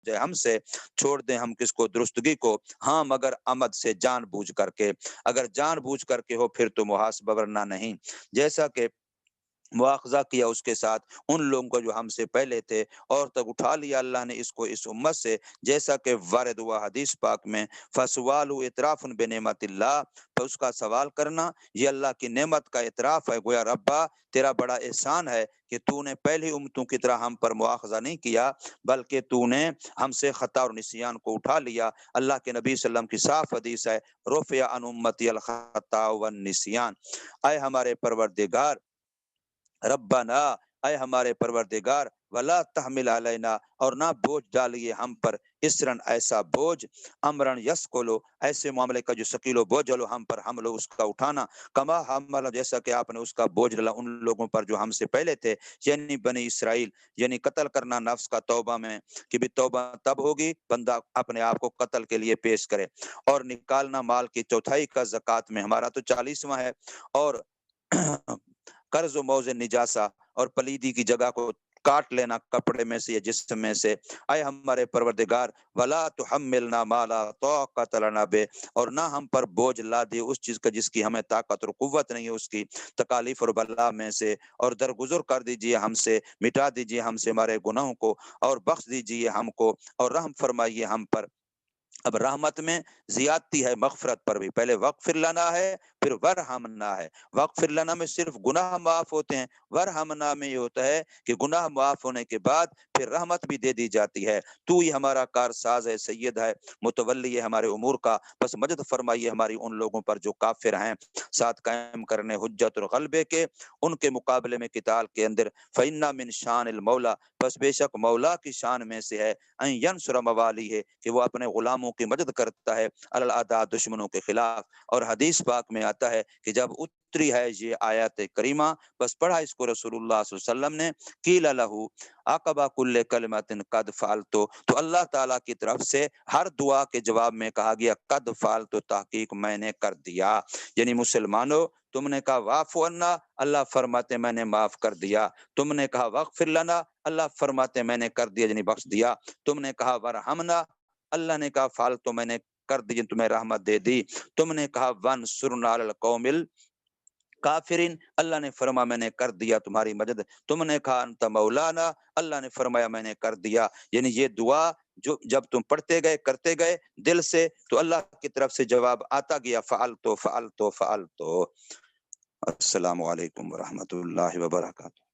جائے ہم سے، چھوڑ دیں ہم کس کو درستگی کو، ہاں مگر عمد سے جان بوجھ کر کے، اگر جان بوجھ کر کے ہو پھر تو محاسبہ، ورنہ نہیں۔ جیسا کہ مواخذہ کیا اس کے ساتھ ان لوگوں کو جو ہم سے پہلے تھے، اور تک اٹھا لیا اللہ نے اس کو اس امت سے، جیسا کہ وارد ہوا حدیث پاک میں، فسوال اعتراف بنعمت اللہ، تو اس کا سوال کرنا یہ اللہ کی نعمت کا اعتراف ہے، گویا ربا تیرا بڑا احسان ہے کہ تو نے پہلی امتوں کی طرح ہم پر مواخذہ نہیں کیا، بلکہ تو نے ہم سے خطا اور نسیان کو اٹھا لیا۔ اللہ کے نبی صلی اللہ علیہ وسلم کی صاف حدیث ہے، رفع عن امتی الخطا والنسیان۔ اے ہمارے پروردگار ربنا، اے ہمارے پروردگار، ولا تحمل علینا، اور نہ بوجھ ڈالیے ہم پر، اسرن ایسا بوجھ، امرن یسکلو، ایسے معاملے کا جو ثقیل و بوجھ ہو ہم پر، حمل اس کا اٹھانا، کما حمل، جیسا کہ آپ نے اس کا بوجھ ڈالا ان لوگوں پر جو ہم سے پہلے تھے، یعنی بنی اسرائیل، یعنی قتل کرنا نفس کا توبہ میں، کہ بھی توبہ تب ہوگی بندہ اپنے آپ کو قتل کے لیے پیش کرے، اور نکالنا مال کی چوتھائی کا زکوٰۃ میں، ہمارا تو 40واں ہے، اور قرض و موضع نجاسہ، اور پلیدی کی جگہ کو کاٹ لینا کپڑے میں سے یا جسم میں سے۔ اے ہمارے پروردگار، ولا تحملنا ما لا طاقت لنا بہ، اور نہ ہم پر بوجھ لا دے اس چیز کا جس کی ہمیں طاقت اور قوت نہیں ہے، اس کی تکالیف اور بلا میں سے، اور درگزر کر دیجئے ہم سے، مٹا دیجئے ہم سے ہمارے گناہوں کو، اور بخش دیجئے ہم کو، اور رحم فرمائیے ہم پر۔ اب رحمت میں زیادتی ہے مغفرت پر بھی، پہلے وغفر لنا ہے، پھر ورحمنا ہے۔ وغفر لنا میں صرف گناہ معاف ہوتے ہیں، ورحمنا میں یہ ہوتا ہے کہ گناہ معاف ہونے کے بعد پھر رحمت بھی دے دی جاتی ہے۔ تو ہی ہمارا کار ساز ہے، سید ہے، متولی ہے ہمارے امور کا، بس مدد فرمائیے ہماری ان لوگوں پر جو کافر ہیں، ساتھ قائم کرنے حجت اور غلبے کے، ان کے مقابلے میں قتال کے اندر، فإنا من شان المولا، بس بے شک مولا کی شان میں سے ہے، ان ینصر موالی ہے، کہ وہ اپنے غلاموں کی مدد کرتا ہے، الاعداء، دشمنوں کے خلاف۔ اور حدیث پاک میں آتا ہے کہ جب اتری ہے یہ آیات کریمہ، بس پڑھا اس کو رسول اللہ صلی اللہ علیہ وسلم نے، قیل لہ عقبہ کل کلمۃ قد فعلت، تو اللہ تعالیٰ کی طرف سے ہر دعا کے جواب میں کہا گیا قد فعلت، تحقیق میں نے کر دیا۔ یعنی مسلمانوں، تم نے کہا واعف عنا، اللہ فرماتے میں نے معاف کر دیا۔ تم نے کہا واغفر لنا، اللہ فرماتے میں نے کر دیا، یعنی بخش دیا۔ تم نے کہا ورحمنا، اللہ نے کہا فعل، تو میں نے کر دی، تمہیں رحمت دے دی۔ تم نے کہا وانصرنا علی القوم الکافرین، اللہ نے فرمایا میں نے کر دیا تمہاری مدد۔ تم نے کہا انت مولانا، اللہ نے فرمایا میں نے کر دیا۔ یعنی یہ دعا جو جب تم پڑھتے گئے کرتے گئے دل سے، تو اللہ کی طرف سے جواب آتا گیا، فعلتو فعلتو فعلتو۔ السلام علیکم ورحمۃ اللہ وبرکاتہ۔